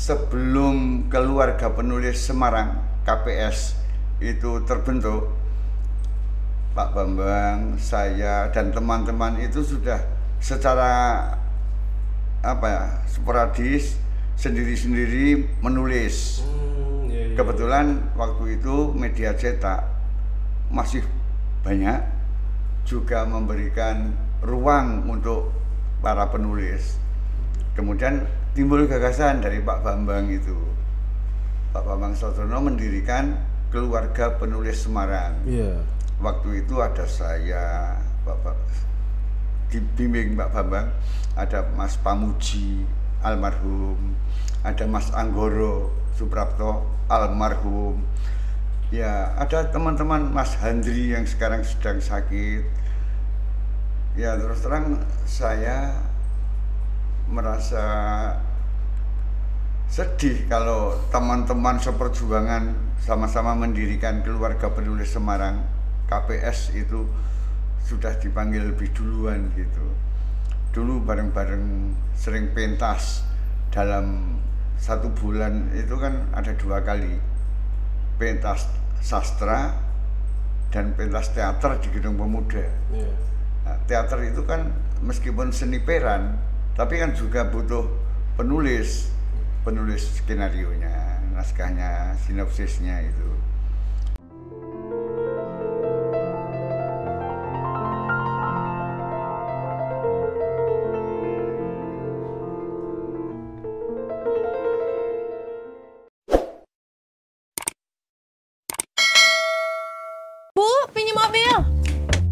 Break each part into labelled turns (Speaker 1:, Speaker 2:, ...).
Speaker 1: sebelum Keluarga Penulis Semarang KPS itu terbentuk, Pak Bambang, saya dan teman-teman itu sudah secara sporadis sendiri-sendiri menulis. Kebetulan waktu itu media cetak masih banyak, juga memberikan ruang untuk para penulis. Kemudian timbul gagasan dari Pak Bambang itu. Pak Bambang Sadono mendirikan Keluarga Penulis Semarang. Waktu itu ada saya, Bapak dibimbing Pak Bambang, ada Mas Pamuji almarhum, ada Mas Anggoro Suprapto almarhum. Ya, ada teman-teman Mas Handri yang sekarang sedang sakit. Ya, terus terang saya merasa sedih kalau teman-teman seperjuangan sama-sama mendirikan Keluarga Penulis Semarang KPS itu sudah dipanggil lebih duluan gitu. Dulu bareng-bareng sering pentas, dalam 1 bulan itu kan ada 2 kali pentas sastra dan pentas teater di Gedung Pemuda. Nah, teater itu kan meskipun seni peran, tapi kan juga butuh penulis skenarionya, naskahnya, sinopsisnya itu.
Speaker 2: Bu, pinjam mobil?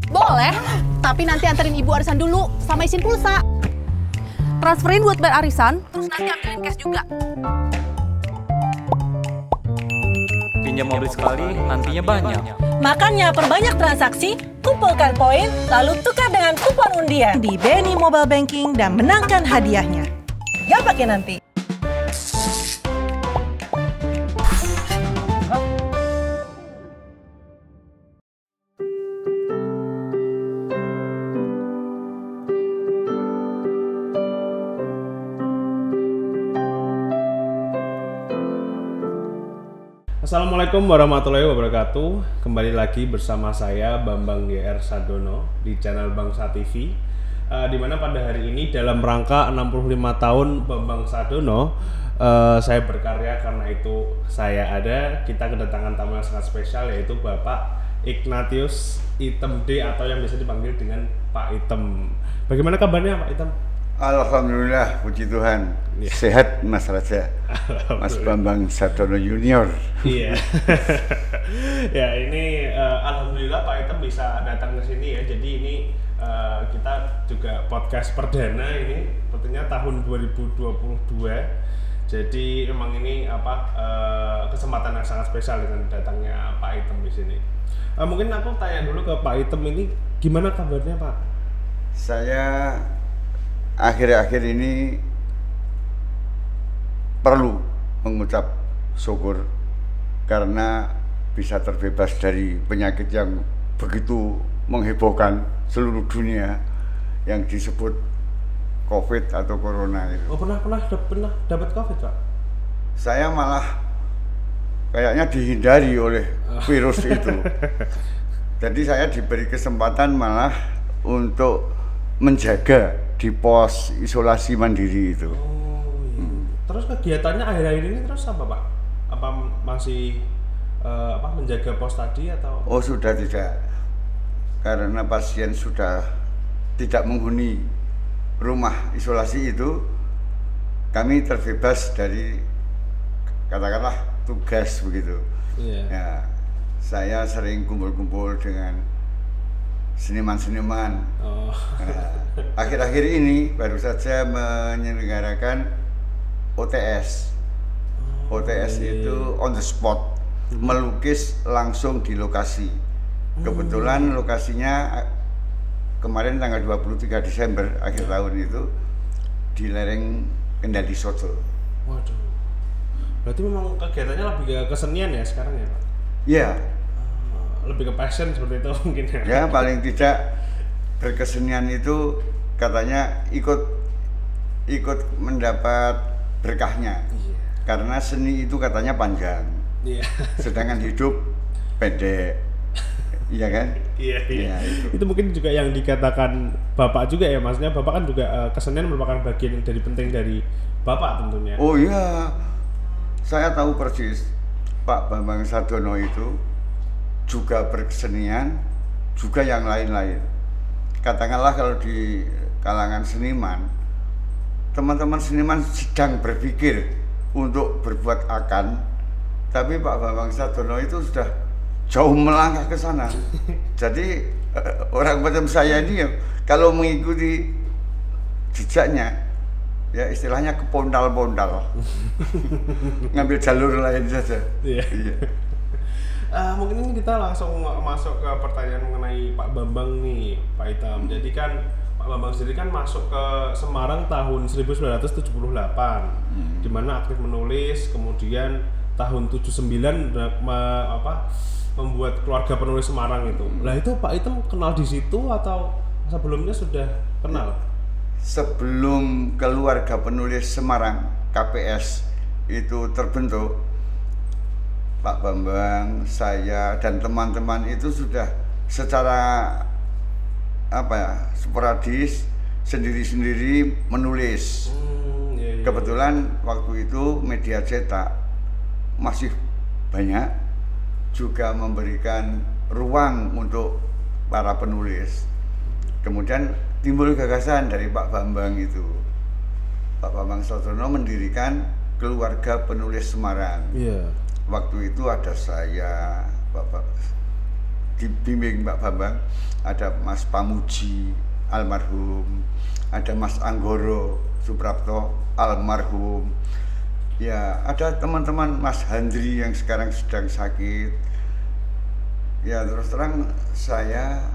Speaker 2: Boleh, tapi nanti anterin ibu arisan dulu sama isin pulsa. Transferin buat bayar arisan, terus nanti ambilin cash juga.
Speaker 3: Pinjam mobil sekali, nantinya banyak.
Speaker 4: Makanya perbanyak transaksi, kumpulkan poin, lalu tukar dengan kupon undian di BNI Mobile Banking dan menangkan hadiahnya. Gak pakai nanti.
Speaker 5: Assalamualaikum warahmatullahi wabarakatuh. Kembali lagi bersama saya Bambang GR Sadono di channel Bangsa TV. Dimana pada hari ini dalam rangka 65 tahun Bambang Sadono, saya berkarya, karena itu saya ada. Kita kedatangan tamu yang sangat spesial, yaitu Bapak Ignatius Item D, atau yang biasa dipanggil dengan Pak Item. Bagaimana kabarnya Pak Item?
Speaker 1: Alhamdulillah, puji Tuhan. Sehat Mas Raja, Mas Bambang Sadono Junior.
Speaker 5: Iya. Ya, ini alhamdulillah Pak Item bisa datang ke sini ya. Jadi ini kita juga podcast perdana ini, sepertinya tahun 2022. Jadi memang ini kesempatan yang sangat spesial dengan datangnya Pak Item di sini. Mungkin aku tanya dulu ke Pak Item, ini gimana kabarnya Pak?
Speaker 1: Saya akhir-akhir ini perlu mengucap syukur karena bisa terbebas dari penyakit yang begitu menghebohkan seluruh dunia yang disebut COVID atau Corona itu.
Speaker 5: Oh, pernah dapat COVID Pak?
Speaker 1: Saya malah kayaknya dihindari oleh virus itu. Jadi saya diberi kesempatan malah untuk menjaga di pos isolasi mandiri itu.
Speaker 5: Terus kegiatannya akhir-akhir ini terus apa Pak? Apa masih menjaga pos tadi atau?
Speaker 1: Oh, sudah tidak, karena pasien sudah tidak menghuni rumah isolasi itu. Kami terbebas dari katakanlah tugas begitu. Ya, saya sering kumpul-kumpul dengan seniman-seniman. Nah, akhir-akhir ini baru saja menyelenggarakan OTS. OTS itu on the spot, melukis langsung di lokasi. Kebetulan lokasinya kemarin tanggal 23 Desember akhir tahun itu di lereng Kendali Soto.
Speaker 5: Waduh. Berarti memang kegiatannya lebih ke kesenian ya sekarang ya Pak?
Speaker 1: Iya.
Speaker 5: Lebih ke passion seperti itu mungkin ya?
Speaker 1: Ya, paling tidak berkesenian itu katanya ikut mendapat berkahnya. karena seni itu katanya panjang,
Speaker 5: Iya.
Speaker 1: sedangkan hidup pendek, iya kan?
Speaker 5: Iya, iya.
Speaker 1: Ya,
Speaker 5: Itu mungkin juga yang dikatakan Bapak juga ya, maksudnya Bapak kan juga kesenian merupakan bagian yang dari penting dari Bapak tentunya.
Speaker 1: Oh iya, saya tahu persis Pak Bambang Sadono itu juga berkesenian, juga yang lain-lain. Katakanlah kalau di kalangan seniman, teman-teman seniman sedang berpikir untuk berbuat akan, tapi Pak Bambang Sadono itu sudah jauh melangkah ke sana. Jadi orang macam saya ini ya, kalau mengikuti jejaknya, ya istilahnya kepondal-pondal, ngambil jalur lain saja.
Speaker 5: Iya.
Speaker 1: Iya.
Speaker 5: Mungkin ini kita langsung masuk ke pertanyaan mengenai Pak Bambang nih, Pak Itam. Jadi kan Pak Bambang sendiri kan masuk ke Semarang tahun 1978, di mana aktif menulis, kemudian tahun 79 membuat keluarga penulis Semarang itu. Lah itu Pak Itam kenal di situ atau sebelumnya sudah kenal?
Speaker 1: Sebelum keluarga penulis Semarang KPS itu terbentuk, Pak Bambang, saya dan teman-teman itu sudah secara sporadis sendiri-sendiri menulis.
Speaker 5: Iya.
Speaker 1: Kebetulan waktu itu media cetak masih banyak, juga memberikan ruang untuk para penulis. Kemudian timbul gagasan dari Pak Bambang itu. Pak Bambang Sadono mendirikan keluarga penulis Semarang.
Speaker 5: Iya.
Speaker 1: Waktu itu ada saya, Bapak dibimbing Pak Bambang, ada Mas Pamuji almarhum, ada Mas Anggoro Suprapto almarhum. Ya, ada teman-teman Mas Handri yang sekarang sedang sakit. Ya, terus terang saya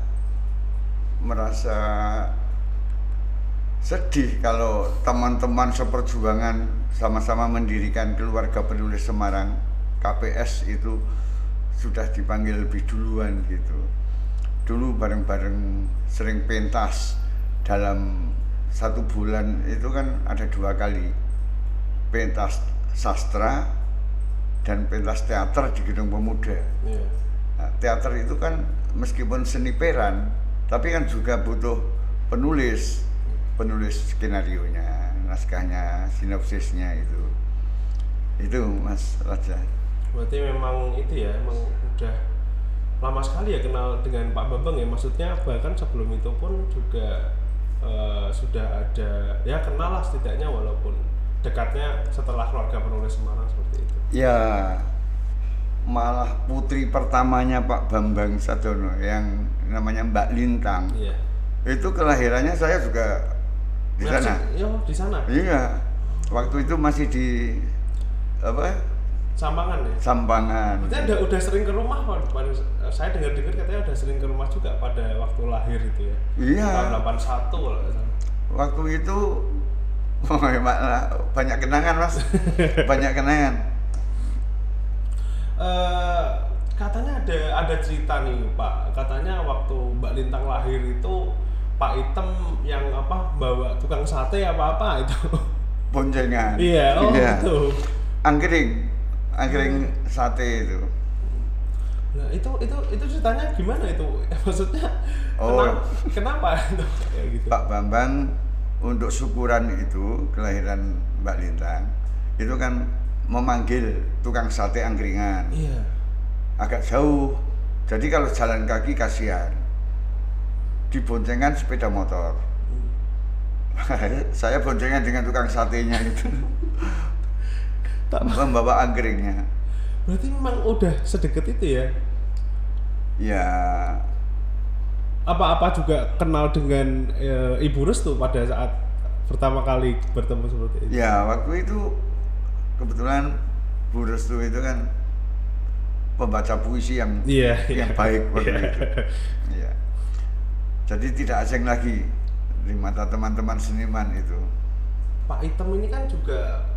Speaker 1: merasa sedih kalau teman-teman seperjuangan sama-sama mendirikan keluarga penulis Semarang KPS itu sudah dipanggil lebih duluan gitu. Dulu bareng-bareng sering pentas, dalam 1 bulan itu kan ada 2 kali pentas sastra dan pentas teater di Gedung Pemuda.
Speaker 5: Iya.
Speaker 1: Nah, teater itu kan meskipun seni peran, tapi kan juga butuh penulis skenarionya, naskahnya, sinopsisnya itu Mas Raja.
Speaker 5: Berarti memang itu ya, memang udah lama sekali ya kenal dengan Pak Bambang ya, maksudnya bahkan sebelum itu pun juga sudah ada ya kenal lah setidaknya, walaupun dekatnya setelah keluarga penulis Semarang seperti itu.
Speaker 1: Ya, malah putri pertamanya Pak Bambang Sadono yang namanya Mbak Lintang.
Speaker 5: Iya.
Speaker 1: Itu kelahirannya saya juga di sana.
Speaker 5: Iya, di sana.
Speaker 1: Iya. Waktu itu masih di
Speaker 5: Sampangan ya.
Speaker 1: Sampangan.
Speaker 5: Berarti udah sering ke rumah Pak. Saya dengar katanya udah sering ke rumah juga pada waktu lahir itu ya.
Speaker 1: Iya.
Speaker 5: Tahun 81 kalau nggak salah.
Speaker 1: Waktu itu banyak kenangan Mas. Banyak kenangan.
Speaker 5: Katanya ada cerita nih Pak. Katanya waktu Mbak Lintang lahir itu Pak Item yang bawa tukang sate apa itu.
Speaker 1: Boncengan.
Speaker 5: Iya,
Speaker 1: iya.
Speaker 5: Itu.
Speaker 1: Angkring sate itu.
Speaker 5: Nah, itu ceritanya gimana itu? Maksudnya kenapa itu kayak gitu?
Speaker 1: Pak Bambang untuk syukuran itu kelahiran Mbak Lintang itu kan memanggil tukang sate angkringan.
Speaker 5: Iya.
Speaker 1: Agak jauh. Jadi kalau jalan kaki kasihan. Diboncengan sepeda motor. Saya boncengan dengan tukang satenya itu. Membawa angkringnya.
Speaker 5: Berarti memang udah sedekat itu ya?
Speaker 1: Ya.
Speaker 5: Apa juga kenal dengan Ibu Restu pada saat pertama kali bertemu seperti itu?
Speaker 1: Ya, waktu itu kebetulan Bu Restu itu kan pembaca puisi yang baik waktu itu. Iya. Jadi tidak asing lagi di mata teman-teman seniman itu.
Speaker 5: Pak Item ini kan juga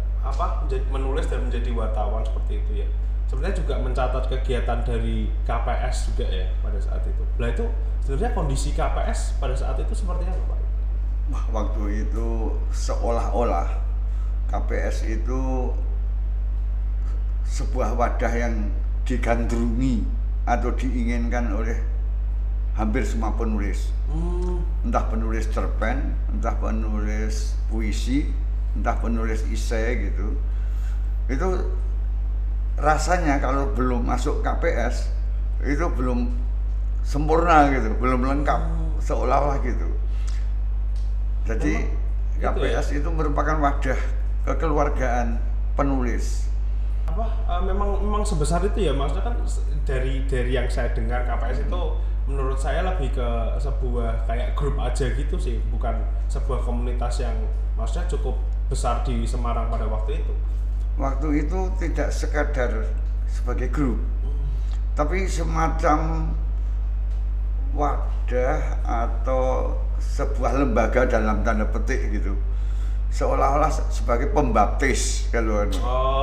Speaker 5: menulis dan menjadi wartawan seperti itu ya. Sebenarnya juga mencatat kegiatan dari KPS juga ya pada saat itu. Nah itu sebenarnya kondisi KPS pada saat itu seperti apa Pak?
Speaker 1: Waktu itu seolah-olah KPS itu sebuah wadah yang digandrungi atau diinginkan oleh hampir semua penulis. Entah penulis cerpen, entah penulis puisi, entah penulis esai gitu. Itu rasanya kalau belum masuk KPS itu belum sempurna gitu, belum lengkap seolah-olah gitu. Jadi KPS itu merupakan wadah kekeluargaan penulis.
Speaker 5: Memang sebesar itu ya, maksudnya kan dari yang saya dengar KPS itu menurut saya lebih ke sebuah kayak grup aja gitu sih, bukan sebuah komunitas yang maksudnya cukup besar di Semarang pada waktu itu.
Speaker 1: Waktu itu tidak sekadar sebagai grup, tapi semacam wadah atau sebuah lembaga dalam tanda petik gitu, seolah-olah sebagai pembaptis kalau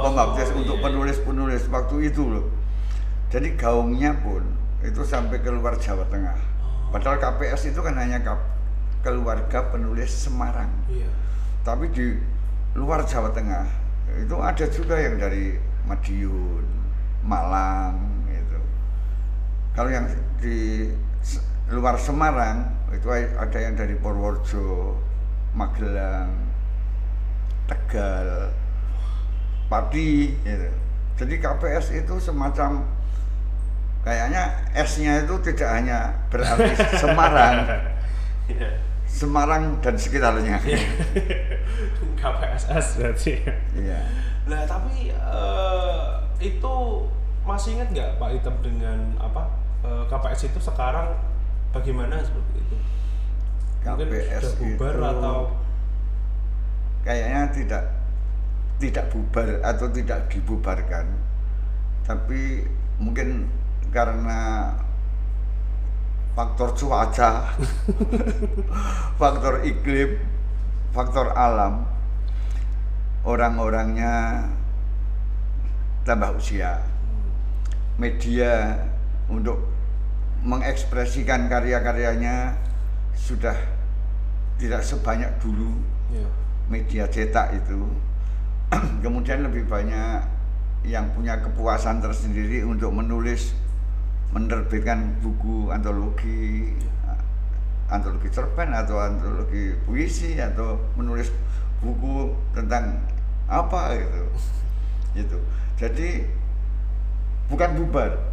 Speaker 1: pembaptis untuk penulis-penulis waktu itu loh. Jadi gaungnya pun itu sampai keluar Jawa Tengah. Padahal KPS itu kan hanya keluarga penulis Semarang. Tapi di luar Jawa Tengah itu ada juga yang dari Madiun, Malang gitu. Kalau yang di luar Semarang itu ada yang dari Purworejo, Magelang, Tegal, Pati gitu. Jadi KPS itu semacam kayaknya S-nya itu tidak hanya berarti Semarang, Semarang dan sekitarnya.
Speaker 5: KPSS berarti.
Speaker 1: Iya.
Speaker 5: Nah tapi itu masih ingat nggak Pak Item dengan KPS itu sekarang bagaimana seperti itu? Mungkin
Speaker 1: KPS
Speaker 5: sudah bubar
Speaker 1: itu
Speaker 5: atau
Speaker 1: kayaknya tidak bubar atau tidak dibubarkan, tapi mungkin karena faktor cuaca, faktor iklim, faktor alam, orang-orangnya tambah usia, media untuk mengekspresikan karya-karyanya sudah tidak sebanyak dulu. Media cetak itu kemudian lebih banyak yang punya kepuasan tersendiri untuk menerbitkan buku antologi cerpen atau antologi puisi atau menulis buku tentang apa gitu. Jadi bukan bubar,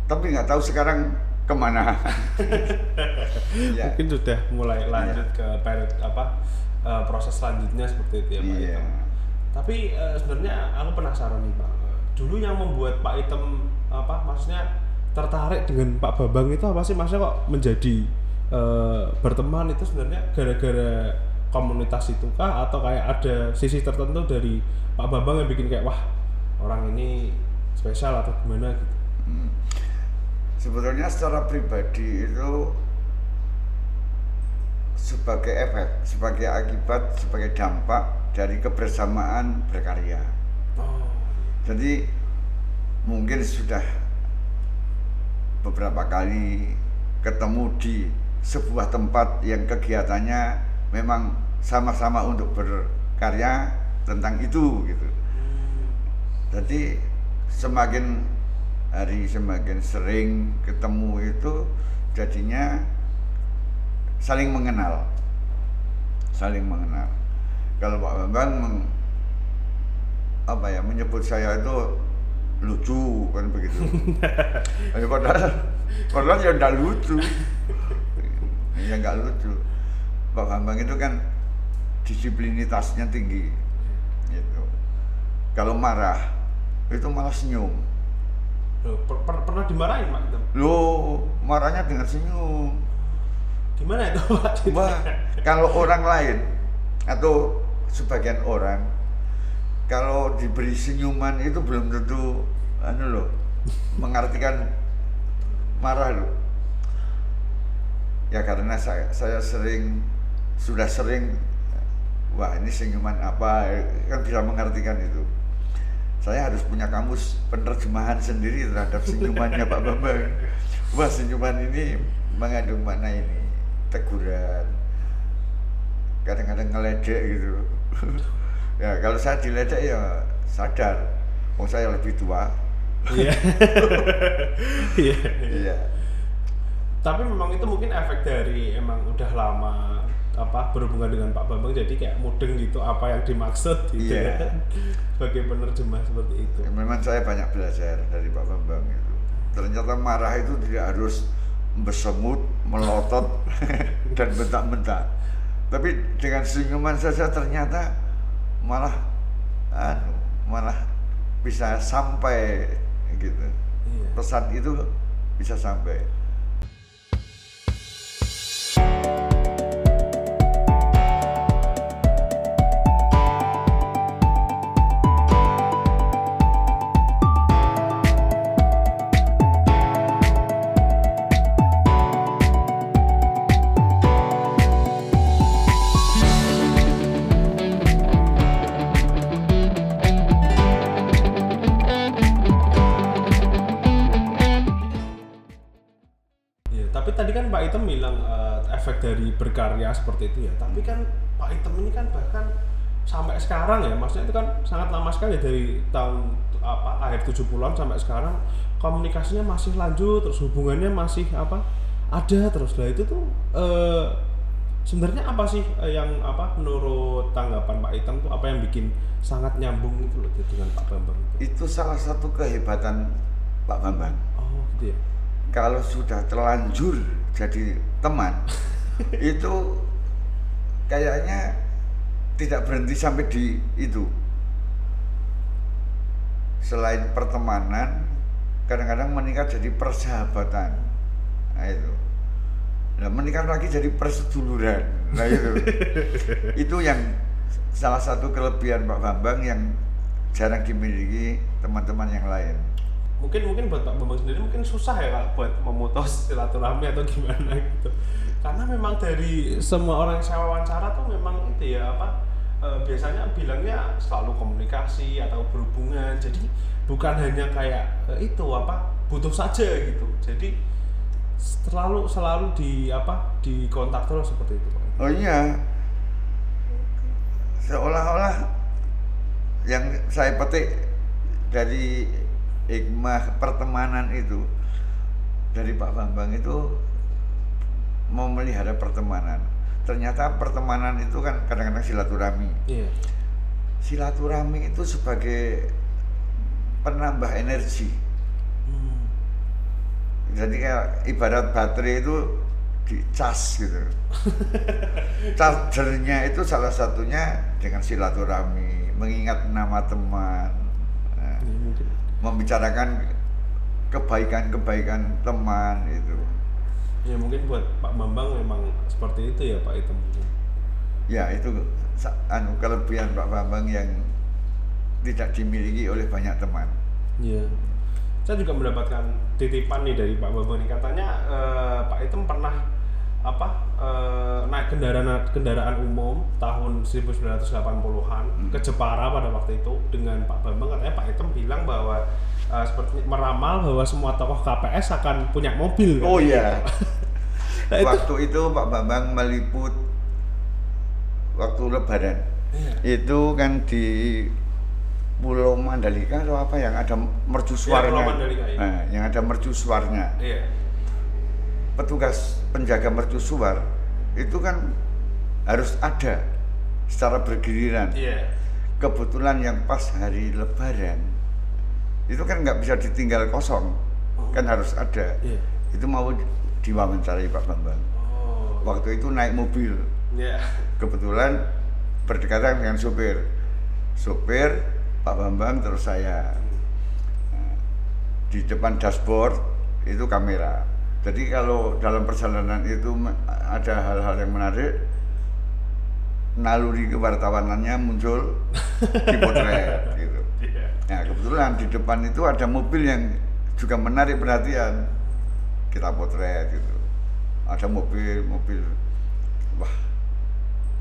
Speaker 1: tapi nggak tahu sekarang kemana.
Speaker 5: Mungkin sudah mulai lanjut ke periode proses selanjutnya seperti itu ya Pak Item. Tapi sebenarnya aku penasaran nih Pak, dulu yang membuat Pak Item maksudnya tertarik dengan Pak Bambang itu apa sih? Maksudnya kok menjadi berteman itu sebenarnya gara-gara komunitas itu kah, atau kayak ada sisi tertentu dari Pak Bambang yang bikin kayak wah orang ini spesial atau gimana gitu?
Speaker 1: Sebetulnya secara pribadi itu sebagai efek, sebagai akibat, sebagai dampak dari kebersamaan berkarya. Jadi mungkin sudah beberapa kali ketemu di sebuah tempat yang kegiatannya memang sama-sama untuk berkarya tentang itu gitu. Jadi semakin hari semakin sering ketemu itu jadinya saling mengenal. Kalau Pak Bambang menyebut saya itu lucu kan begitu. Padahal ya enggak lucu. Ya enggak lucu. Pak Bambang itu kan disiplinitasnya tinggi. Gitu. Kalau marah itu malah senyum.
Speaker 5: Pernah dimarahin Pak?
Speaker 1: Loh, marahnya dengan senyum.
Speaker 5: Gimana itu Pak?
Speaker 1: Wah, kalau orang lain atau sebagian orang kalau diberi senyuman itu belum tentu mengartikan marah loh. Ya karena saya sudah sering wah ini senyuman apa kan bisa mengartikan itu. Saya harus punya kamus penerjemahan sendiri terhadap senyumannya Pak Bambang. Wah senyuman ini mengandung makna ini, teguran, kadang-kadang ngeledek gitu. Ya kalau saya diledek ya sadar Oh saya lebih tua.
Speaker 5: Iya. Iya.
Speaker 1: Iya.
Speaker 5: Tapi memang itu mungkin efek dari emang udah lama berhubungan dengan Pak Bambang, jadi kayak mudeng gitu apa yang dimaksud gitu
Speaker 1: Iya.
Speaker 5: ya. Sebagai penerjemah seperti itu.
Speaker 1: Memang saya banyak belajar dari Pak Bambang itu. Ternyata marah itu tidak harus bersemut, melotot dan bentak-bentak. Tapi dengan senyuman saja ternyata malah bisa sampai gitu.
Speaker 5: Iya.
Speaker 1: Pesan itu bisa sampai.
Speaker 5: Tapi tadi kan Pak Item bilang efek dari berkarya seperti itu ya. Tapi kan Pak Item ini kan bahkan sampai sekarang ya, maksudnya itu kan sangat lama sekali dari tahun akhir 70-an sampai sekarang komunikasinya masih lanjut, terus hubungannya masih ada terus. Lah itu tuh sebenarnya apa sih yang menurut tanggapan Pak Item tuh apa yang bikin sangat nyambung itu loh dengan Pak Bambang itu?
Speaker 1: Itu salah satu kehebatan Pak Bambang.
Speaker 5: Oh gitu ya.
Speaker 1: Kalau sudah terlanjur jadi teman itu kayaknya tidak berhenti sampai di itu. Selain pertemanan, kadang-kadang meningkat jadi persahabatan. Nah itu. Nah, meningkat lagi jadi perseduluran. Nah itu. Itu yang salah satu kelebihan Pak Bambang yang jarang dimiliki teman-teman yang lain.
Speaker 5: Mungkin buat Pak Bambang sendiri mungkin susah ya Pak buat memutus silaturahmi atau gimana gitu. Karena memang dari semua orang yang saya wawancara tuh memang itu ya biasanya bilangnya selalu komunikasi atau berhubungan. Jadi bukan hanya kayak butuh saja gitu. Jadi selalu di kontak terus seperti itu Pak.
Speaker 1: Oh iya. Seolah-olah yang saya petik dari hikmah pertemanan itu dari Pak Bambang itu mau melihara pertemanan. Ternyata pertemanan itu kan kadang-kadang silaturahmi.
Speaker 5: Iya.
Speaker 1: Silaturahmi itu sebagai penambah energi. Jadi kayak ibarat baterai itu dicas gitu. Chargernya itu salah satunya dengan silaturahmi, mengingat nama teman. Nah, membicarakan kebaikan-kebaikan teman itu.
Speaker 5: Ya mungkin buat Pak Bambang memang seperti itu ya Pak Item.
Speaker 1: Ya itu kelebihan Pak Bambang yang tidak dimiliki oleh banyak teman.
Speaker 5: Iya. Saya juga mendapatkan titipan nih dari Pak Bambang nih, katanya Pak Item pernah naik kendaraan umum tahun 1980-an ke Jepara pada waktu itu dengan Pak Bambang. Katanya Pak Item bilang bahwa seperti meramal bahwa semua tokoh KPS akan punya mobil.
Speaker 1: Oh iya.
Speaker 5: Nah,
Speaker 1: waktu itu Pak Bambang meliput waktu Lebaran.
Speaker 5: Iya.
Speaker 1: Itu kan di Pulau Mandalika atau apa yang ada mercusuarnya.
Speaker 5: Pulau Mandalika, iya.
Speaker 1: Nah, yang ada mercusuarnya.
Speaker 5: Iya.
Speaker 1: Petugas penjaga mercusuar itu kan harus ada secara bergiliran.
Speaker 5: Iya.
Speaker 1: Kebetulan yang pas hari Lebaran itu kan nggak bisa ditinggal kosong, kan harus ada.
Speaker 5: Iya.
Speaker 1: Itu mau diwawancarai Pak Bambang.
Speaker 5: Oh.
Speaker 1: Waktu itu naik mobil.
Speaker 5: Iya.
Speaker 1: Kebetulan berdekatan dengan sopir Pak Bambang terus saya. Nah, di depan dashboard itu kamera. Jadi kalau dalam perjalanan itu ada hal-hal yang menarik, naluri kewartawanannya muncul dipotret gitu. Nah kebetulan di depan itu ada mobil yang juga menarik perhatian, kita potret gitu. Ada mobil, wah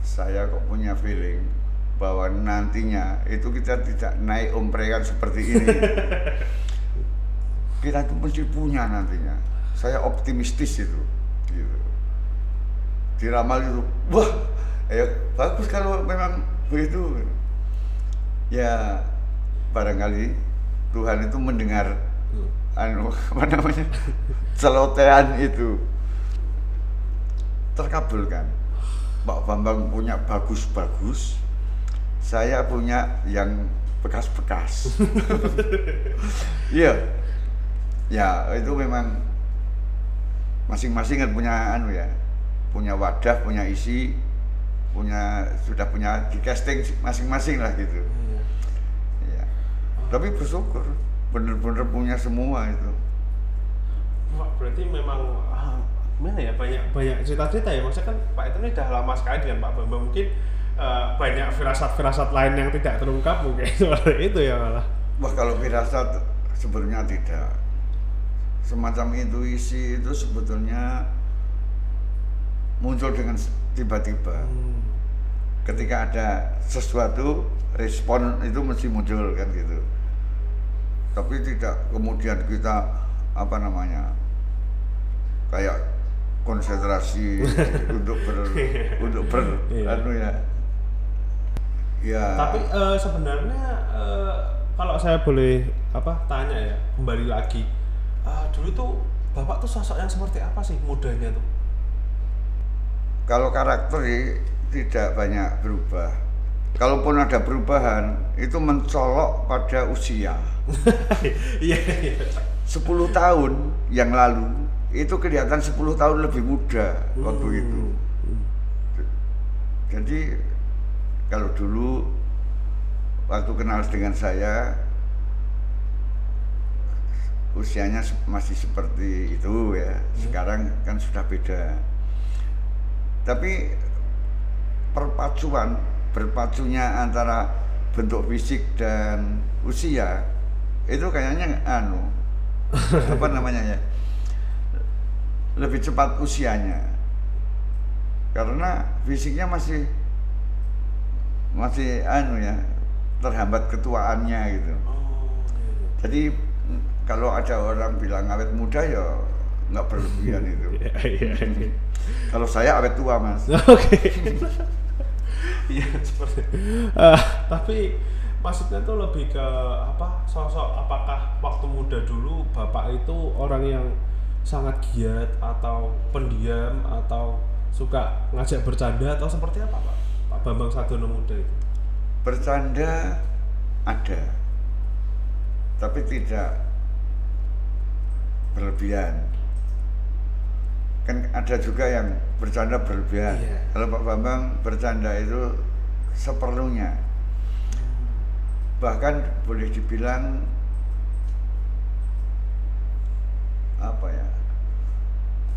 Speaker 1: saya kok punya feeling bahwa nantinya itu kita tidak naik omprekan seperti ini. Kita tuh mesti punya nantinya. Saya optimistis itu, gitu. Diramal itu, wah, ya bagus kalau memang begitu. Ya barangkali Tuhan itu mendengar apa namanya celotehan itu terkabulkan. Pak Bambang punya bagus-bagus, saya punya yang bekas-bekas. Iya, ya itu memang masing-masing kan punya punya wadah, punya isi, sudah punya di casting masing-masing lah gitu. Ya. Tapi bersyukur, bener-bener punya semua itu.
Speaker 5: Wah, berarti memang gimana ya, banyak cerita-cerita ya. Maksudnya kan Pak Ethan ini udah lama sekali dengan Pak Bambang, mungkin banyak firasat-firasat lain yang tidak terungkap mungkin seperti itu ya malah.
Speaker 1: Wah, kalau firasat sebenarnya tidak. Semacam intuisi itu sebetulnya muncul dengan tiba-tiba. Ketika ada sesuatu, respon itu mesti muncul kan gitu. Tapi tidak kemudian kita kayak konsentrasi untuk ya.
Speaker 5: Tapi sebenarnya kalau saya boleh tanya ya, kembali lagi, dulu tuh Bapak tuh sosok yang seperti apa sih mudanya tuh?
Speaker 1: Kalau karakter tidak banyak berubah. Kalaupun ada perubahan, itu mencolok pada usia. 10 tahun yang lalu itu kelihatan 10 tahun lebih muda waktu itu. Jadi kalau dulu waktu kenal dengan saya usianya masih seperti itu ya. Sekarang kan sudah beda. Tapi berpacunya antara bentuk fisik dan usia itu kayaknya lebih cepat usianya, karena fisiknya masih terhambat ketuaannya gitu. Jadi kalau ada orang bilang awet muda ya nggak berlebihan itu. Kalau saya awet tua, Mas.
Speaker 5: Oke. Iya seperti. Tapi maksudnya tuh lebih ke sosok, apakah waktu muda dulu Bapak itu orang yang sangat giat atau pendiam atau suka ngajak bercanda atau seperti apa Pak Bambang Sadyono muda itu?
Speaker 1: Bercanda ada, tapi tidak berlebihan. Kan ada juga yang bercanda berlebihan. Kalau Pak Bambang bercanda itu seperlunya. Bahkan boleh dibilang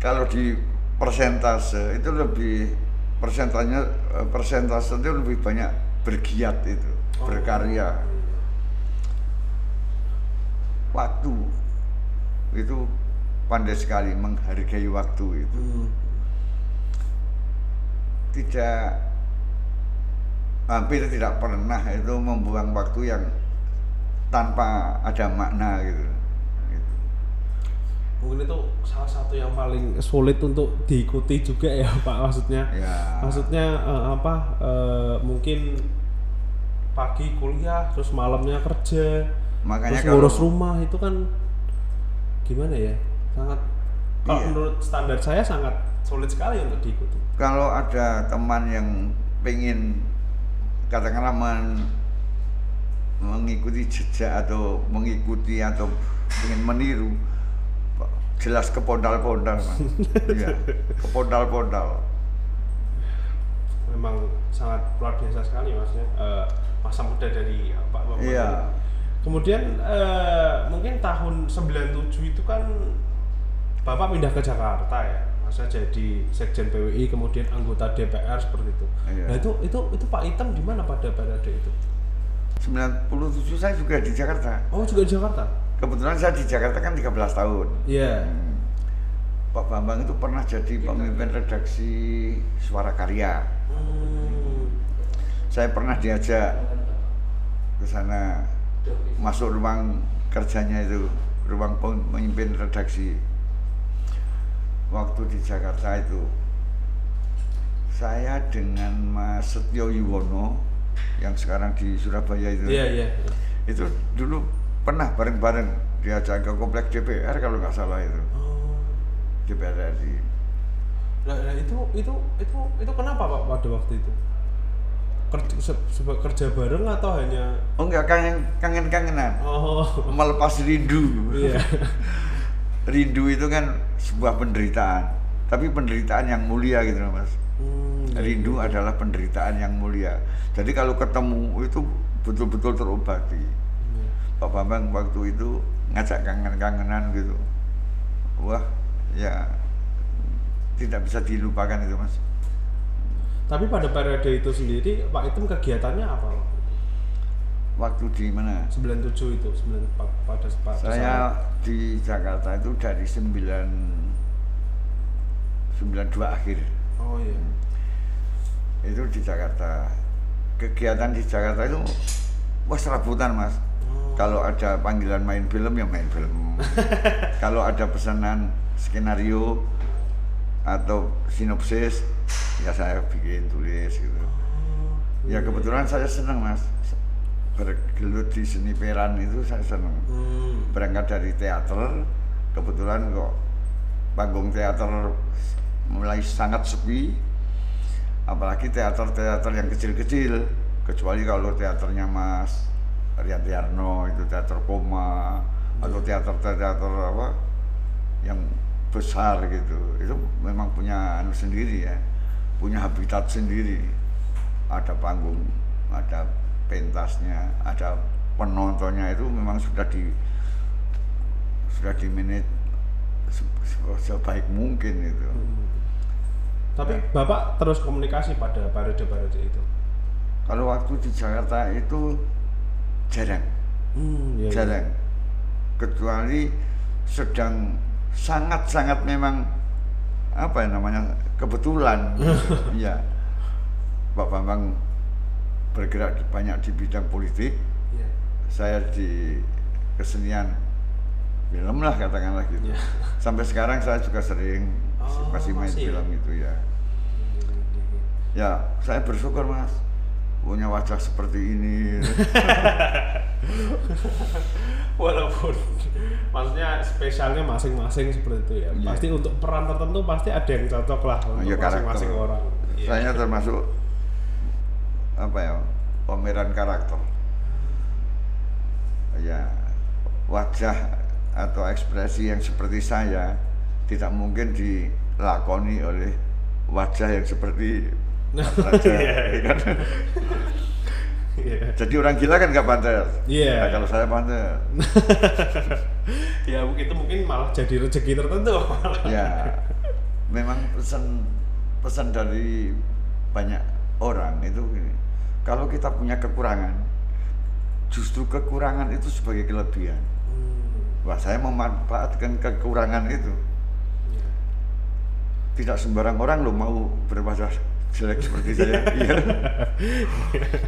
Speaker 1: kalau di persentase itu persentase itu lebih banyak bergiat itu, berkarya. Waktu itu pandai sekali menghargai waktu itu. Hampir tidak pernah itu membuang waktu yang tanpa ada makna gitu.
Speaker 5: Mungkin itu salah satu yang paling sulit untuk diikuti juga ya Pak, maksudnya mungkin pagi kuliah terus malamnya kerja,
Speaker 1: makanya
Speaker 5: terus ngurus rumah, itu kan gimana ya, sangat menurut standar saya sangat sulit sekali untuk diikuti.
Speaker 1: Kalau ada teman yang pengen katakanlah mengikuti jejak atau ingin meniru, jelas kepondal-pondal, Mas. Iya, kepondal-pondal.
Speaker 5: Memang sangat luar biasa sekali, Masnya. Masa muda dari Pak Bambang.
Speaker 1: Iya.
Speaker 5: Kemudian mungkin tahun 97 itu kan Bapak pindah ke Jakarta ya. Masa jadi Sekjen PWI, kemudian anggota DPR seperti itu.
Speaker 1: Iya.
Speaker 5: Nah itu Pak Item di mana pada periode itu?
Speaker 1: 97 saya juga di Jakarta.
Speaker 5: Oh, juga di Jakarta.
Speaker 1: Kebetulan saya di Jakarta kan 13 tahun.
Speaker 5: Iya.
Speaker 1: Pak Bambang itu pernah jadi pemimpin redaksi Suara Karya. Saya pernah diajak ke sana, masuk ruang kerjanya itu, ruang pemimpin redaksi. Waktu di Jakarta itu, saya dengan Mas Setyo Yuwono yang sekarang di Surabaya itu, itu dulu Pernah bareng-bareng diajak ke kompleks DPR kalau nggak salah itu. DPR RI.
Speaker 5: Nah, itu kenapa Pak pada waktu itu? Kerja bareng atau hanya?
Speaker 1: Oh enggak, kangen-kangenan.
Speaker 5: Oh.
Speaker 1: Melepas rindu.
Speaker 5: Iya.
Speaker 1: Rindu itu kan sebuah penderitaan, tapi penderitaan yang mulia gitu loh Mas. Rindu adalah penderitaan yang mulia. Jadi kalau ketemu itu betul-betul terobati. Pak Bambang waktu itu ngajak kangen-kangenan gitu. Wah, ya tidak bisa dilupakan itu Mas.
Speaker 5: Tapi pada periode itu sendiri Pak Item kegiatannya apa?
Speaker 1: Waktu di mana?
Speaker 5: 97 itu, 94 pada saat
Speaker 1: Saya di Jakarta itu dari 92 akhir.
Speaker 5: Oh iya.
Speaker 1: Itu di Jakarta. Kegiatan di Jakarta itu wah serabutan Mas. Kalau ada panggilan main film ya main film. Kalau ada pesanan skenario atau sinopsis ya saya bikin tulis gitu. Ya kebetulan saya senang Mas. Bergelut di seni peran itu saya senang. Berangkat dari teater, kebetulan kok panggung teater mulai sangat sepi. Apalagi teater-teater yang kecil-kecil, kecuali kalau teaternya Mas Riantiarno itu teater koma atau teater-teater apa yang besar gitu, itu memang punya anu sendiri ya, punya habitat sendiri, ada panggung, ada pentasnya, ada penontonnya, itu memang sudah di manage sebaik mungkin itu.
Speaker 5: Tapi Bapak terus komunikasi pada periode-periode itu?
Speaker 1: Kalau waktu di Jakarta itu jarang, jarang, kecuali sedang sangat-sangat memang apa namanya kebetulan, ya Pak Bambang bergerak banyak di bidang politik, saya di kesenian film lah katakanlah gitu. Sampai sekarang saya juga sering masih main film itu ya. Ya saya bersyukur Mas punya wajah seperti ini.
Speaker 5: Walaupun maksudnya spesialnya masing-masing seperti itu ya. Pasti untuk peran tertentu pasti ada yang cocok lah untuk masing-masing orang.
Speaker 1: Saya termasuk apa ya, pemeran karakter. Ya wajah atau ekspresi yang seperti saya tidak mungkin dilakoni oleh wajah yang seperti raja, kan? Jadi orang gila kan nggak pantas. Nah, kalau saya pantas.
Speaker 5: Ya itu mungkin malah jadi rezeki tertentu.
Speaker 1: Ya, memang pesan dari banyak orang itu gini, kalau kita punya kekurangan, justru kekurangan itu sebagai kelebihan. Wah, saya memanfaatkan kekurangan itu. Tidak sembarang orang lo mau berwajah jelek seperti saya. Iya.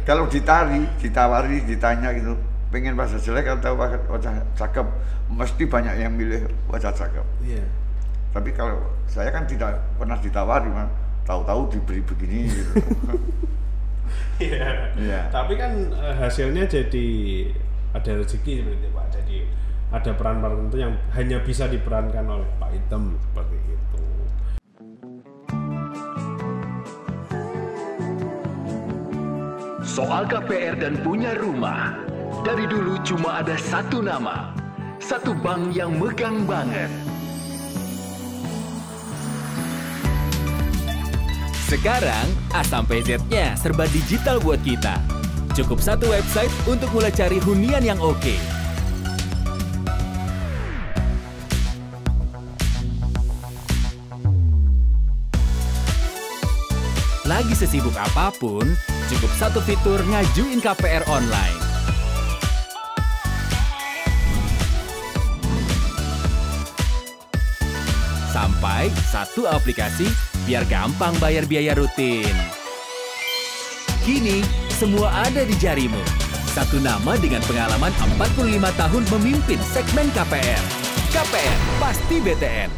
Speaker 1: Kalau ditawari, ditanya gitu, pengen wajah jelek atau wajah cakep, mesti banyak yang milih wajah cakep. Iya. Tapi kalau saya kan tidak pernah ditawari, tahu-tahu diberi begini gitu.
Speaker 5: Iya. Yeah. Tapi kan hasilnya jadi ada rezeki seperti itu Pak. Jadi ada peran-peran tertentu yang hanya bisa diperankan oleh Pak Item seperti itu.
Speaker 6: Soal KPR dan punya rumah, dari dulu cuma ada satu nama, satu bank yang megang banget. Sekarang A sampai Z-nya serba digital buat kita. Cukup satu website untuk mulai cari hunian yang oke. Lagi sesibuk apapun, cukup satu fitur ngajuin KPR online. Sampai satu aplikasi biar gampang bayar biaya rutin. Kini, semua ada di jarimu. Satu nama dengan pengalaman 45 tahun memimpin segmen KPR. KPR, pasti BTN.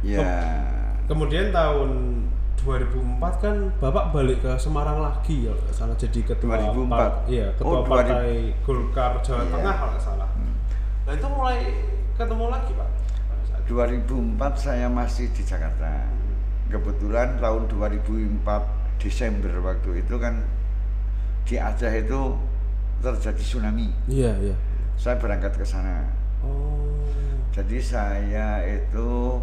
Speaker 1: Ya.
Speaker 5: Kemudian tahun 2004 kan Bapak balik ke Semarang lagi ya, salah jadi ketua
Speaker 1: 2004.
Speaker 5: Iya, ketua partai Golkar Jawa Tengah kalau nggak salah. Nah itu mulai ketemu lagi Pak.
Speaker 1: 2004 saya masih di Jakarta. Kebetulan tahun 2004 Desember waktu itu kan di Aceh itu terjadi tsunami.
Speaker 5: Iya, iya.
Speaker 1: Saya berangkat ke sana.
Speaker 5: Oh.
Speaker 1: Jadi saya itu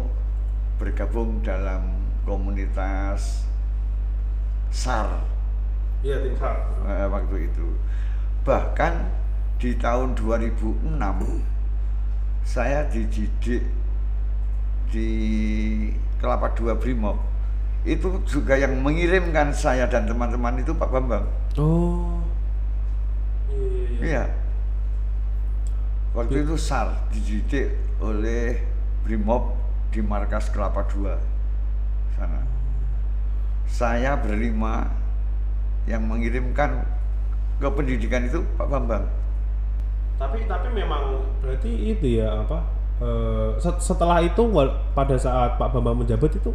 Speaker 1: bergabung dalam komunitas SAR.
Speaker 5: Iya, tim SAR.
Speaker 1: Waktu itu. Bahkan di tahun 2006 saya dididik di Kelapa II Brimob. Itu juga yang mengirimkan saya dan teman-teman itu Pak Bambang.
Speaker 5: Oh.
Speaker 1: Iya. Waktu itu SAR dididik oleh Brimob di markas Kelapa II sana. Saya berlima yang mengirimkan ke pendidikan itu Pak Bambang.
Speaker 5: Tapi memang berarti itu ya apa? Setelah itu pada saat Pak Bambang menjabat itu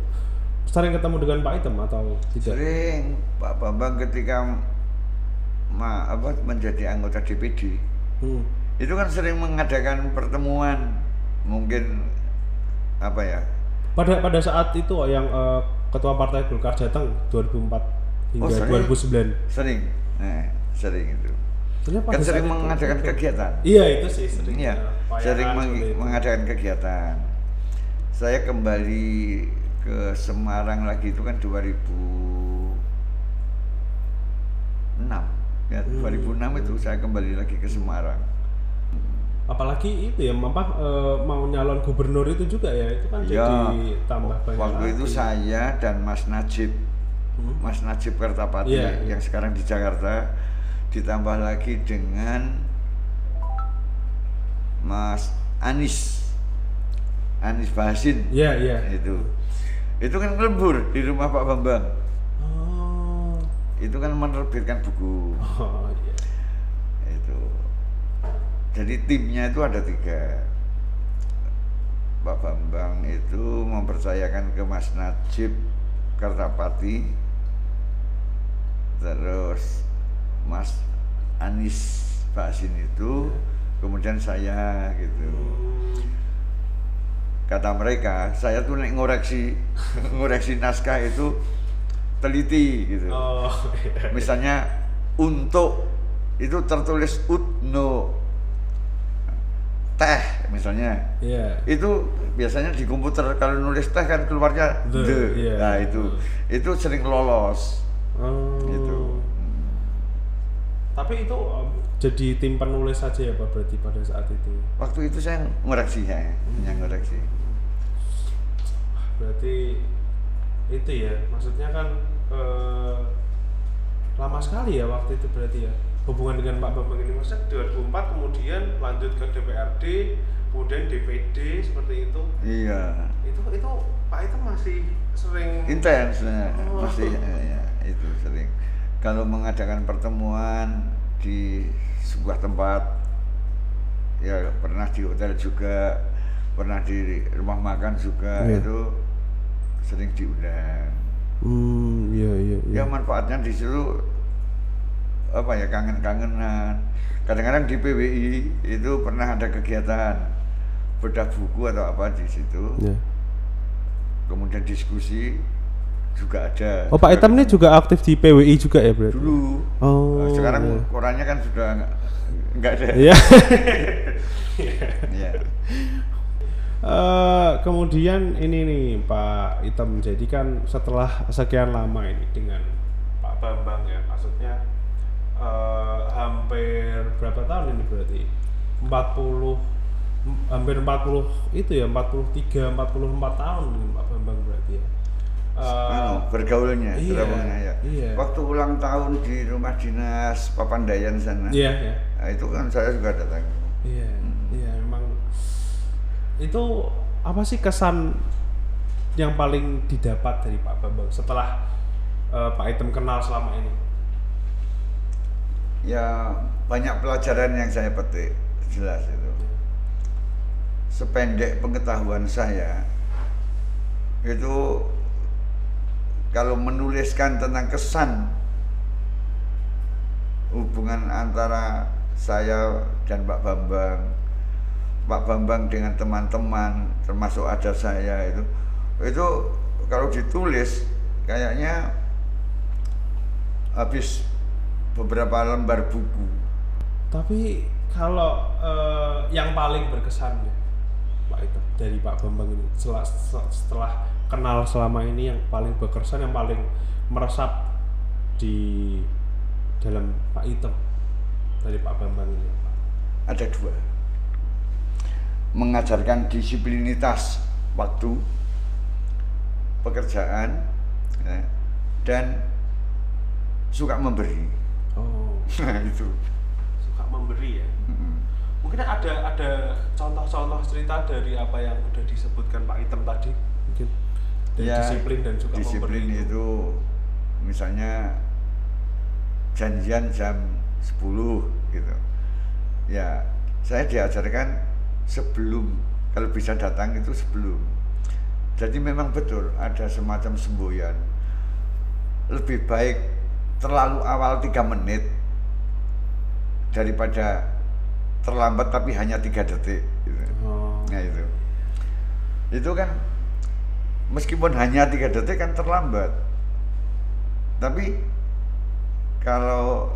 Speaker 5: sering ketemu dengan Pak Item atau tidak?
Speaker 1: Sering. Pak Bambang ketika menjadi anggota DPD itu kan sering mengadakan pertemuan, mungkin apa ya?
Speaker 5: Pada saat itu yang ketua partai Golkar Jateng 2004 hingga 2009.
Speaker 1: Sering. Nah, sering itu.
Speaker 5: Kan
Speaker 1: sering mengadakan kegiatan.
Speaker 5: Iya, itu sih sering.
Speaker 1: Iya, sering mengadakan kegiatan. Saya kembali ke Semarang lagi itu kan 2006. Ya, 2006 itu saya kembali lagi ke Semarang.
Speaker 5: Apalagi itu ya, mau nyalon gubernur itu juga ya, itu kan
Speaker 1: ya,
Speaker 5: jadi tambah banyak.
Speaker 1: Waktu itu saya dan Mas Najib, Mas Najib Kertapati yang sekarang di Jakarta, ditambah lagi dengan Mas Anies Bahasin.
Speaker 5: Iya.
Speaker 1: Itu kan lembur di rumah Pak Bambang.
Speaker 5: Oh.
Speaker 1: Itu kan menerbitkan buku.
Speaker 5: Oh iya.
Speaker 1: Itu. Jadi timnya itu ada 3. Pak Bambang itu mempercayakan ke Mas Najib Kertapati, terus Mas Anies Bahasin itu, kemudian saya gitu. Kata mereka, saya tuh ngoreksi naskah itu teliti gitu.
Speaker 5: Oh, iya.
Speaker 1: Misalnya untuk itu tertulis utno teh misalnya.
Speaker 5: Iya.
Speaker 1: Itu biasanya di komputer kalau nulis teh kan keluarnya the.
Speaker 5: Yeah.
Speaker 1: Nah, itu sering lolos.
Speaker 5: Oh.
Speaker 1: Gitu.
Speaker 5: Tapi itu jadi tim penulis saja ya Pak berarti pada saat itu?
Speaker 1: Waktu itu saya ngoreksi hanya ngoreksi.
Speaker 5: Berarti itu ya, maksudnya kan lama sekali ya waktu itu berarti ya hubungan dengan Pak Bambang ini, maksudnya 2004 kemudian lanjut ke DPRD, kemudian DPD seperti itu.
Speaker 1: Iya.
Speaker 5: Itu Pak itu masih sering
Speaker 1: intens, masih ya, itu sering. Kalau mengadakan pertemuan di sebuah tempat, ya pernah di hotel juga, pernah di rumah makan juga, itu sering diundang.
Speaker 5: Iya.
Speaker 1: Ya manfaatnya di situ apa ya, kangen-kangenan. Kadang-kadang di PWI itu pernah ada kegiatan bedah buku atau apa di situ. Yeah. Kemudian diskusi juga ada.
Speaker 5: Oh, Pak Item ini juga aktif di PWI juga ya berarti?
Speaker 1: Dulu.
Speaker 5: Oh.
Speaker 1: Sekarang korannya kan sudah enggak ada.
Speaker 5: Iya.
Speaker 1: Iya.
Speaker 5: Kemudian ini nih Pak Item, jadi kan setelah sekian lama ini dengan Pak Bambang ya, maksudnya hampir berapa tahun ini berarti? hampir 40 itu ya, 43, 44 tahun dengan Pak Bambang berarti ya.
Speaker 1: Bergaulnya,
Speaker 5: iya.
Speaker 1: Waktu ulang tahun di rumah dinas Papandayan sana.
Speaker 5: Iya.
Speaker 1: Nah, itu kan saya juga datang.
Speaker 5: Iya, memang itu apa sih kesan yang paling didapat dari Pak Bambang setelah Pak Item kenal selama ini?
Speaker 1: Ya banyak pelajaran yang saya petik, jelas itu. Sependek pengetahuan saya itu kalau menuliskan tentang kesan hubungan antara saya dan Pak Bambang dengan teman-teman, termasuk ada saya itu kalau ditulis kayaknya habis beberapa lembar buku.
Speaker 5: Tapi kalau yang paling berkesan ya Pak itu dari Pak Bambang ini setelah kenal selama ini, yang paling berkesan, yang paling meresap di dalam Pak Item dari Pak Bambang ini, Pak?
Speaker 1: Ada 2. Mengajarkan disiplinitas waktu, pekerjaan, ya, dan suka memberi.
Speaker 5: Oh,
Speaker 1: Nah itu.
Speaker 5: suka memberi ya. Mungkin ada contoh-contoh cerita dari apa yang udah disebutkan Pak Item tadi, mungkin dari
Speaker 1: Ya,
Speaker 5: disiplin dan suka
Speaker 1: disiplin
Speaker 5: memberi
Speaker 1: itu misalnya janjian jam 10 gitu. Ya, saya diajarkan sebelum, kalau bisa datang itu sebelum. Jadi memang betul ada semacam semboyan. Lebih baik terlalu awal 3 menit daripada terlambat tapi hanya 3 detik gitu. Nah itu kan meskipun hanya 3 detik kan terlambat, tapi kalau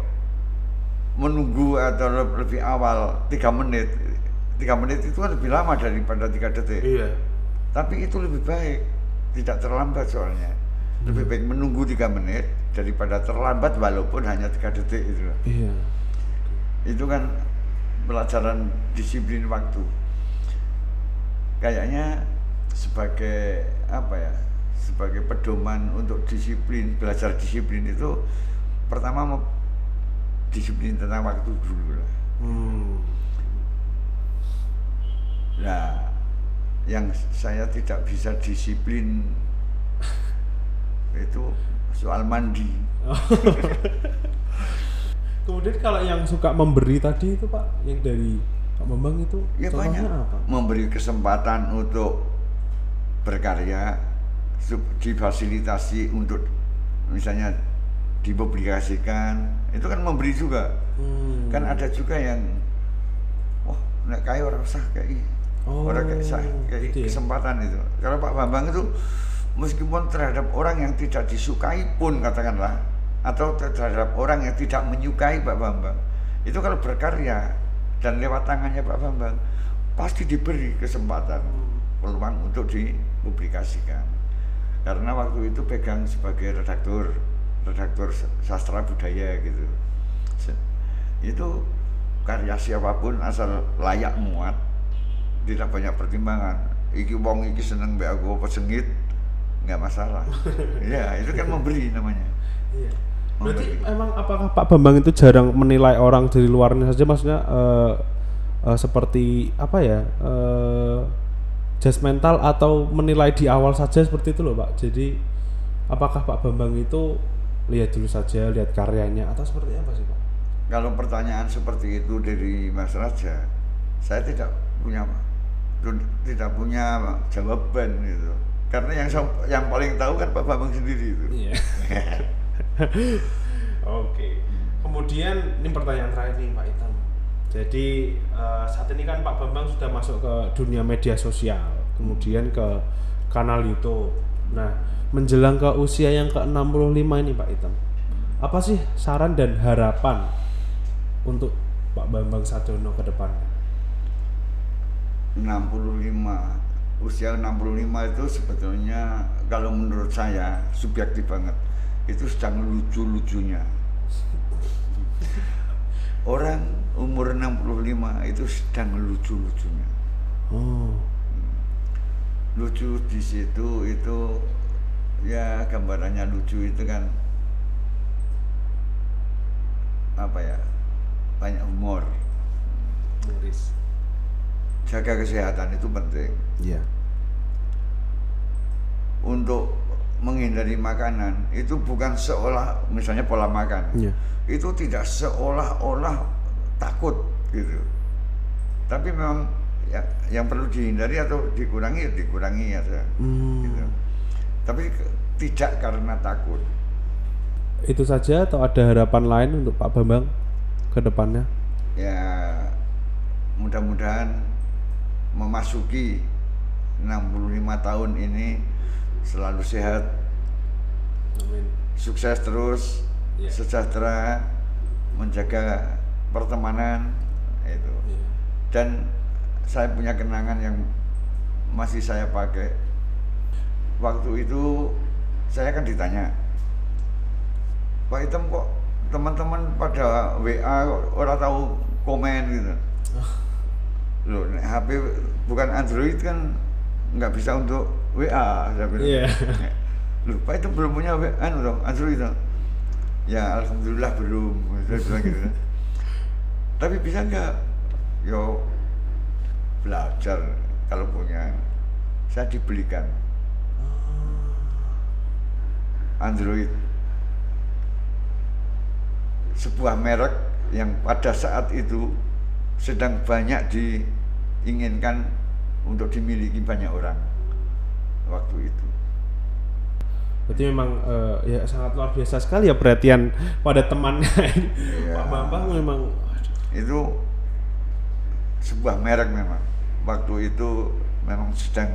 Speaker 1: menunggu atau lebih awal 3 menit itu kan lebih lama daripada 3 detik.
Speaker 5: Iya.
Speaker 1: Tapi itu lebih baik, tidak terlambat soalnya. Lebih baik menunggu 3 menit daripada terlambat walaupun hanya 3 detik itu.
Speaker 5: Iya.
Speaker 1: Itu kan pelajaran disiplin waktu. Kayaknya sebagai apa ya? Sebagai pedoman untuk disiplin, belajar disiplin itu pertama disiplin tentang waktu dulu lah. Nah, yang saya tidak bisa disiplin itu soal mandi.
Speaker 5: Kemudian kalau yang suka memberi tadi itu Pak, yang dari Pak Bambang itu
Speaker 1: Ya
Speaker 5: contohnya
Speaker 1: banyak.
Speaker 5: apa?
Speaker 1: Memberi kesempatan untuk berkarya, difasilitasi untuk misalnya dipublikasikan, itu kan memberi juga. Kan ada juga yang nek kaya orang usah kayak orang kayak sah kayak
Speaker 5: gitu ya?
Speaker 1: kesempatan itu. Kalau Pak Bambang itu meskipun terhadap orang yang tidak disukai pun katakanlah, atau terhadap orang yang tidak menyukai Pak Bambang, itu kalau berkarya dan lewat tangannya Pak Bambang pasti diberi kesempatan peluang untuk dipublikasikan. Karena waktu itu pegang sebagai redaktur sastra budaya gitu. Itu karya siapapun asal layak muat, tidak banyak pertimbangan. Iki wong iki seneng mbek aku apa sengit, nggak masalah. Ya, itu kan memberi namanya.
Speaker 5: Iya.
Speaker 1: Memberi.
Speaker 5: Berarti emang apakah Pak Bambang itu jarang menilai orang dari luarnya saja, maksudnya seperti apa ya, judgmental atau menilai di awal saja seperti itu loh Pak. Jadi apakah Pak Bambang itu lihat dulu saja, lihat karyanya, atau seperti apa sih Pak?
Speaker 1: Kalau pertanyaan seperti itu dari Mas Raja, saya tidak punya jawaban gitu. Karena yang paling tahu kan Pak Bambang sendiri itu.
Speaker 5: Iya. Oke. Kemudian ini pertanyaan terakhir nih Pak Itam. Jadi saat ini kan Pak Bambang sudah masuk ke dunia media sosial, kemudian ke kanal YouTube. Nah, menjelang ke usia yang ke-65 ini Pak Itam, apa sih saran dan harapan untuk Pak Bambang Sadono ke depannya?
Speaker 1: 65, usia 65 itu sebetulnya kalau menurut saya subjektif banget, itu sedang lucu-lucunya. Orang umur 65 itu sedang lucu-lucunya. Lucu di situ itu ya, gambarannya lucu itu kan apa ya, banyak humor.
Speaker 5: Humoris.
Speaker 1: Jaga kesehatan itu penting.
Speaker 5: Iya.
Speaker 1: Untuk menghindari makanan itu bukan seolah misalnya pola makan.
Speaker 5: Iya.
Speaker 1: Itu tidak seolah-olah takut gitu. Tapi memang ya, yang perlu dihindari atau dikurangi ya dikurangi aja. Gitu. Tapi tidak karena takut.
Speaker 5: Itu saja atau ada harapan lain untuk Pak Bambang ke depannya?
Speaker 1: Ya mudah-mudahan memasuki 65 tahun ini selalu sehat,
Speaker 5: Amin.
Speaker 1: sukses terus, sejahtera, menjaga pertemanan itu. Dan saya punya kenangan yang masih saya pakai. Waktu itu saya kan ditanya, Pak Item kok teman-teman pada WA orang tahu komen gitu. Loh, HP bukan Android kan nggak bisa untuk WA, saya bilang. Loh, Pak Item belum punya WA Android dong? Ya alhamdulillah belum, saya bilang gitu. Tapi bisa nggak? Yo belajar, kalau punya saya dibelikan Android, sebuah merek yang pada saat itu sedang banyak diinginkan untuk dimiliki banyak orang waktu itu.
Speaker 5: Berarti memang ya sangat luar biasa sekali ya perhatian pada temannya.
Speaker 1: Ya,
Speaker 5: Pak Bambang memang
Speaker 1: itu sebuah merek memang. Waktu itu memang sedang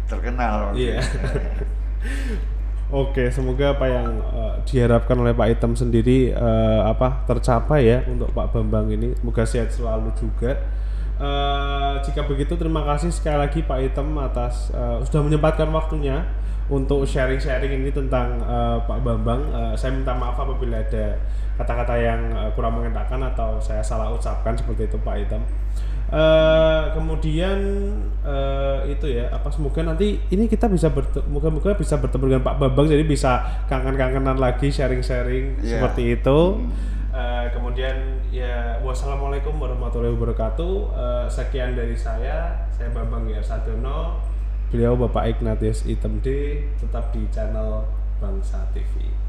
Speaker 1: terkenal.
Speaker 5: Iya. Oke, semoga apa yang diharapkan oleh Pak Item sendiri tercapai ya untuk Pak Bambang ini. Semoga sehat selalu juga. Jika begitu terima kasih sekali lagi Pak Item atas sudah menyempatkan waktunya untuk sharing-sharing ini tentang Pak Bambang. Saya minta maaf apabila ada kata-kata yang kurang mengenakan atau saya salah ucapkan seperti itu Pak Item. Kemudian itu ya semoga nanti ini kita bisa moga-moga bisa bertemu dengan Pak Bambang, jadi bisa kangen-kangenan lagi sharing-sharing seperti itu. Kemudian ya wassalamualaikum warahmatullahi wabarakatuh. Sekian dari saya Bambang GR Sadono, beliau Bapak Ignatius Item D, tetap di channel Bangsa TV.